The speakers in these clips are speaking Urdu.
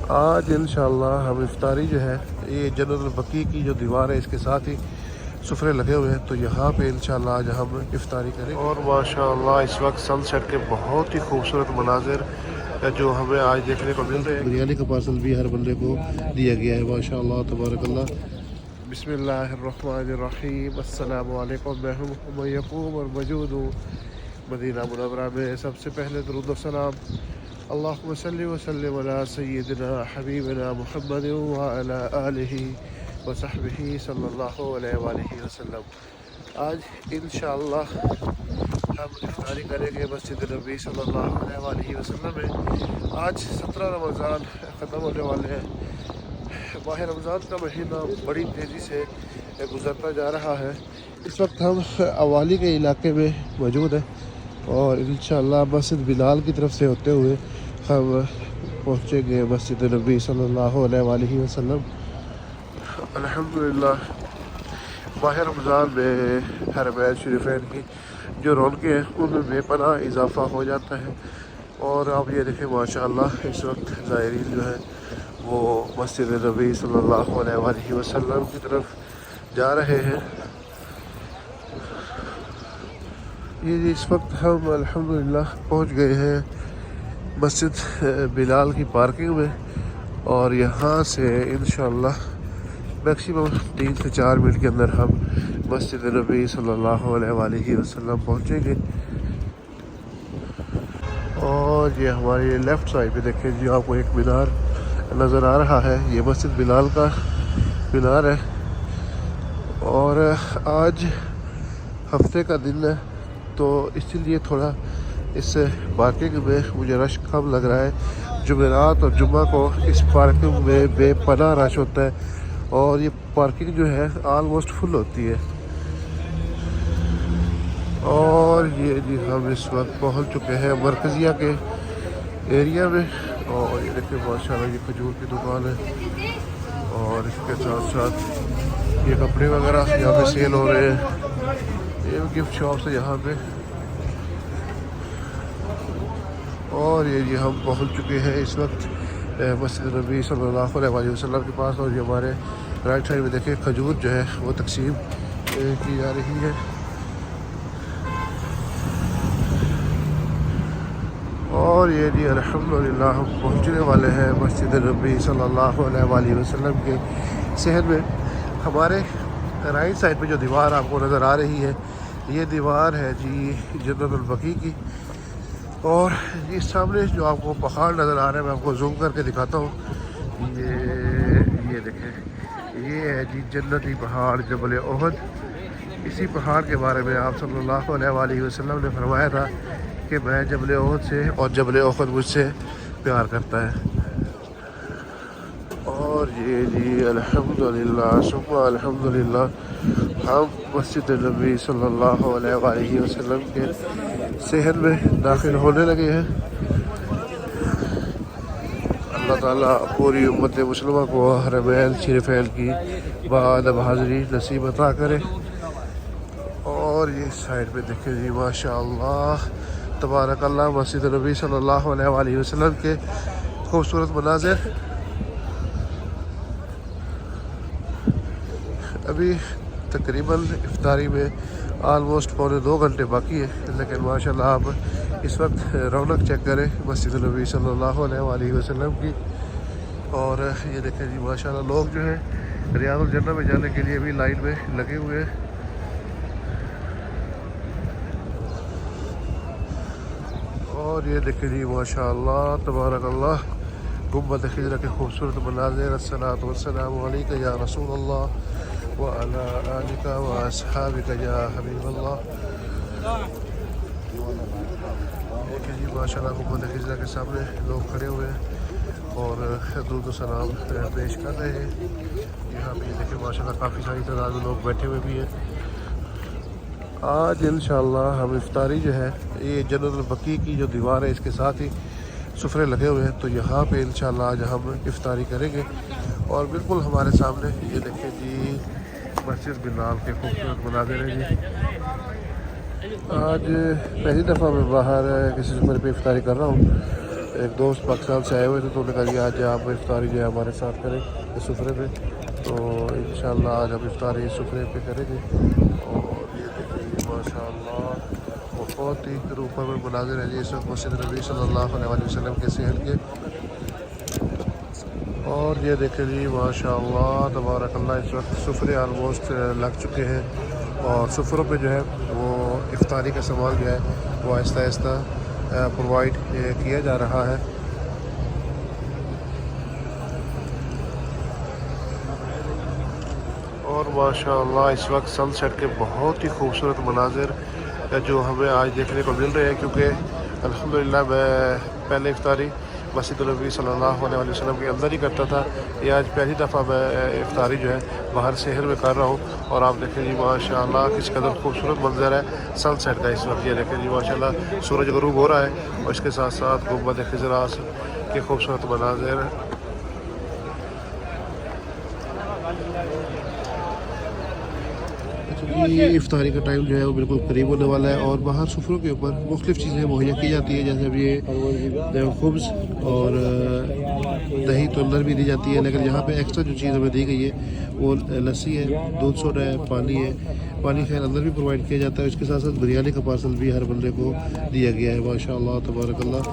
آج انشاءاللہ ہم افطاری جو ہے یہ جنرل البقیع کی جو دیوار ہے اس کے ساتھ ہی سفرے لگے ہوئے ہیں، تو یہاں پہ انشاءاللہ آج ہم افطاری کریں. اور ماشاءاللہ اس وقت سن سیٹ کے بہت ہی خوبصورت مناظر جو ہمیں آج دیکھنے کو مل رہے ہیں. بریانی کا پارسل بھی ہر بندے کو دیا گیا ہے ماشاءاللہ تبارک اللہ. بسم اللہ الرحمن الرحیم. السلام علیکم. میں ہوں محمد یعقوب اور موجود ہوں مدینہ منورہ میں. سب سے پہلے درود و سلام اللہم صلی وسلم علی سیدنا حبیبنا محمد وعلی آلہ وصحبہ صلی اللہ علیہ وآلہ وسلم. آج انشاءاللہ ہم افطاری کریں گے مسجد نبی صلی اللہ علیہ وآلہ وسلم میں. آج 17 رمضان ختم ہونے والے ہیں. ماہ رمضان کا مہینہ بڑی تیزی سے گزرتا جا رہا ہے. اس وقت ہم اوالی کے علاقے میں موجود ہیں اور انشاءاللہ مسجد بلال کی طرف سے ہوتے ہوئے ہم پہنچیں گے مسجد نبی صلی اللہ علیہ وآلہ وسلم. الحمدللہ ماہ رمضان میں حرمین شریفین کی جو رونقیں ہیں ان میں بے پناہ اضافہ ہو جاتا ہے. اور آپ یہ دیکھیں ماشاءاللہ اس وقت زائرین جو ہے وہ مسجد نبی صلی اللہ علیہ وآلہ وسلم کی طرف جا رہے ہیں. یہ اس وقت ہم الحمدللہ پہنچ گئے ہیں مسجد بلال کی پارکنگ میں اور یہاں سے انشاءاللہ میکسیمم 3 سے 4 منٹ کے اندر ہم مسجد نبی صلی اللہ علیہ وآلہ وسلم پہنچیں گے. اور یہ ہماری لیفٹ سائڈ پہ دیکھیں جی آپ کو ایک مینار نظر آ رہا ہے. یہ مسجد بلال کا مینار ہے اور آج ہفتے کا دن ہے تو اسی لیے تھوڑا اس پارکنگ میں مجھے رش کم لگ رہا ہے. جمعرات اور جمعہ کو اس پارکنگ میں بے پناہ رش ہوتا ہے اور یہ پارکنگ جو ہے آلموسٹ فل ہوتی ہے. اور یہ جی ہم اس وقت پہنچ چکے ہیں مرکزیہ کے ایریا میں. اور یہ دیکھیں ماشاءاللہ یہ کھجور کی دکان ہے اور اس کے ساتھ ساتھ یہ کپڑے وغیرہ یہاں پہ سیل ہو رہے ہیں. یہ گفٹ شاپس ہے یہاں پہ. اور یہ جی ہم پہنچ چکے ہیں اس وقت مسجد نبی صلی اللہ علیہ وآلہ وسلم کے پاس. اور یہ ہمارے رائٹ سائڈ میں دیکھیں کھجور جو ہے وہ تقسیم کی جا رہی ہے. اور یہ جی الحمدللہ ہم پہنچنے والے ہیں مسجد نبی صلی اللہ علیہ وآلہ وسلم کے صحن میں. ہمارے رائٹ سائڈ پہ جو دیوار آپ کو نظر آ رہی ہے یہ دیوار ہے جی جنرل البقیع کی. اور یہ سامنے جو آپ کو پہاڑ نظر آ رہا ہے میں آپ کو زوم کر کے دکھاتا ہوں. یہ دیکھیں یہ ہے جی جنتی پہاڑ جبل احد. اسی پہاڑ کے بارے میں آپ صلی اللہ علیہ وآلہ وسلم نے فرمایا تھا کہ میں جبل احد سے اور جبل احد مجھ سے پیار کرتا ہے. اور یہ جی الحمدللہ ثم الحمدللہ ہم مسجد نبی صلی اللہ علیہ وآلہ وسلم کے صحن میں داخل ہونے لگے ہیں. اللہ تعالیٰ پوری امت مسلمہ کو حرمین شریفین کی باادب حاضری نصیب عطا کرے. اور یہ سائڈ پہ دیکھیں جی ماشاءاللہ تبارک اللہ مسجد نبی صلی اللہ علیہ وآلہ وسلم کے خوبصورت مناظر. ابھی تقریباً افطاری میں آلموسٹ 2.25 گھنٹے باقی ہے لیکن ماشاءاللہ آپ اس وقت رونق چیک کریں مسجد نبی صلی اللہ علیہ وآلہ وسلم کی. اور یہ دیکھیں جی ماشاءاللہ لوگ جو ہیں ریاض الجنہ میں جانے کے لیے بھی لائن میں لگے ہوئے ہیں. اور یہ دیکھیں جی ماشاءاللہ تبارک اللہ گنبد خضرا کے خوبصورت مناظر. الصلاۃ والسلام علیک یا رسول اللہ وعلی آلک واصحابک یا حبیب اللہ. دیکھیں جی ماشاءاللہ گنبد خضرا کے سامنے لوگ کھڑے ہوئے ہیں اور درود و سلام پیش کر رہے ہیں. یہاں پہ دیکھیں ماشاءاللہ کافی ساری تعداد میں لوگ بیٹھے ہوئے بھی ہیں. آج انشاءاللہ ہم افطاری جو ہے یہ جنرل البقیع کی جو دیوار ہے اس کے ساتھ ہی سفرے لگے ہوئے ہیں تو یہاں پہ انشاءاللہ آج ہم افطاری کریں گے. اور بالکل ہمارے سامنے یہ دیکھیں جی مسجد بلال کے خوبصورت مناظر ہیں جی. آج پہلی دفعہ میں باہر کسی سفر پہ افطاری کر رہا ہوں ایک دوست پاکستان سے آئے ہوئے تھے تو انہوں نے کہا جی آج آپ افطاری جو ہے ہمارے ساتھ کریں اس سفرے پہ، تو انشاءاللہ آج ہم افطاری اس سفرے پہ کریں گے۔ اور یہ دیکھیں ماشاء اللہ بہت ہی روپر میں مناظر ہے جی اس وقت مسجد نبی صلی اللہ علیہ وسلم کے صحن کے۔ اور یہ دیکھیں جی ماشاء اللہ تبارک اللہ اس وقت سفرے آلموسٹ لگ چکے ہیں، اور سفروں پہ جو ہے وہ افطاری کا سامان جو ہے وہ آہستہ آہستہ پرووائڈ کیا جا رہا ہے۔ اور ماشاء اللہ اس وقت سن سیٹ کے بہت ہی خوبصورت مناظر جو ہمیں آج دیکھنے کو مل رہے ہیں، کیونکہ الحمدللہ میں پہلے افطاری مسجد نبی صلی اللہ علیہ وسلم کے اندر ہی کرتا تھا، یہ آج پہلی دفعہ میں افطاری جو ہے باہر شہر میں کر رہا ہوں۔ اور آپ دیکھیں جی ماشاء اللہ کس قدر خوبصورت منظر ہے سن سیٹ کا اس وقت۔ یہ دیکھیں جی ماشاء اللہ سورج غروب ہو رہا ہے اور اس کے ساتھ ساتھ گنبد خضرا کے خوبصورت مناظر۔ یہ افطاری کا ٹائم جو ہے وہ بالکل قریب ہونے والا ہے، اور باہر سفروں کے اوپر مختلف چیزیں مہیا کی جاتی ہیں، جیسے اب یہ خبز اور دہی تو اندر بھی دی جاتی ہے، لیکن یہاں پہ ایکسٹرا جو چیز ہمیں دی گئی ہے وہ لسی ہے، دودھ سوڈا ہے، پانی ہے۔ پانی خیر اندر بھی پرووائڈ کیا جاتا ہے، اس کے ساتھ ساتھ بریانی کا پارسل بھی ہر بندے کو دیا گیا ہے ماشاء اللہ تبارک اللہ۔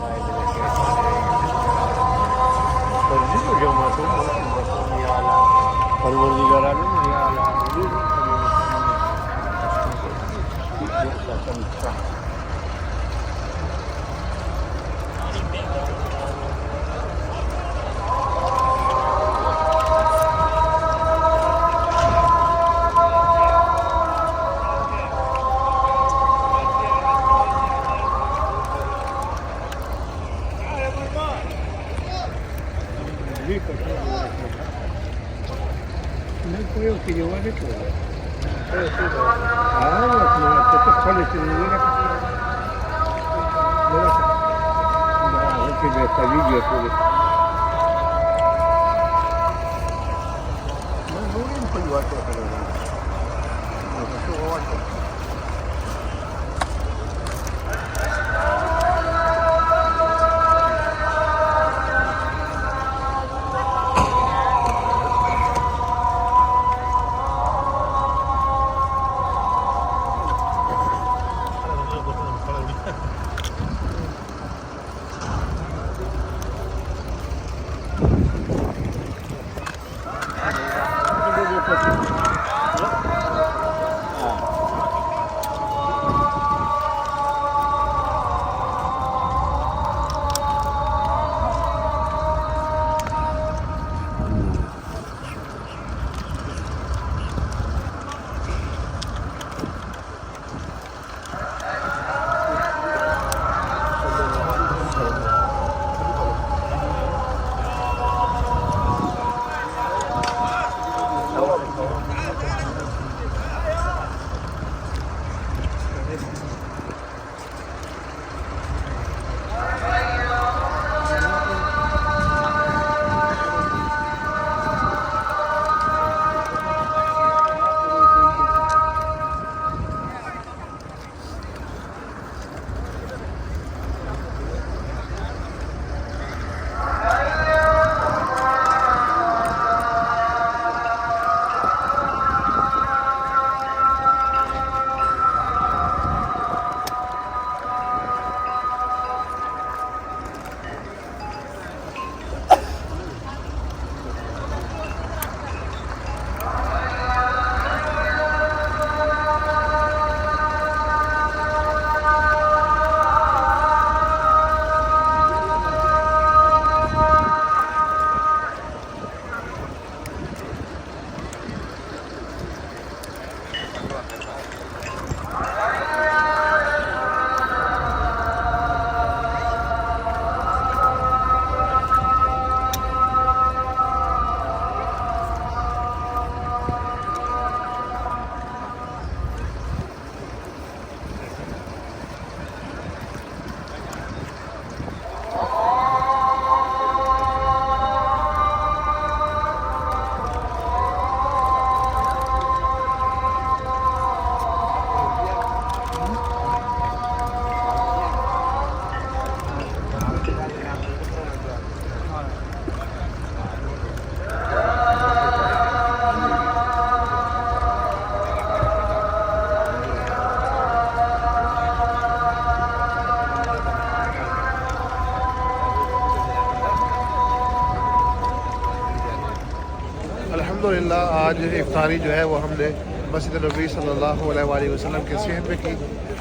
الحمدللہ آج افطاری جو ہے وہ ہم نے مسجد نبی صلی اللہ علیہ وآلہ وسلم کے صحن میں کی.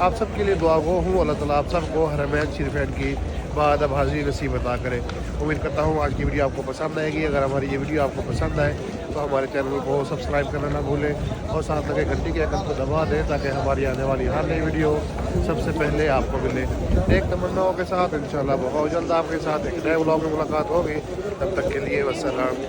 آپ سب کے لیے دعا گو ہوں اللہ تعالیٰ آپ سب کو حرمین شریفین کی بادب حاضری نصیب عطا کرے. امید کرتا ہوں آج کی ویڈیو آپ کو پسند آئے گی. اگر ہماری یہ ویڈیو آپ کو پسند آئے تو ہمارے چینل کو سبسکرائب کرنا نہ بھولیں اور ساتھ لگے گھنٹی کے آئیکن کو دبا دیں تاکہ ہماری آنے والی ہر نئی ویڈیو سب سے پہلے آپ کو ملے. ایک تمناؤں کے ساتھ انشاءاللہ بہت جلد آپ کے ساتھ ایک نئے ولاگ میں ملاقات ہوگی. تب تک کے لیے والسلام.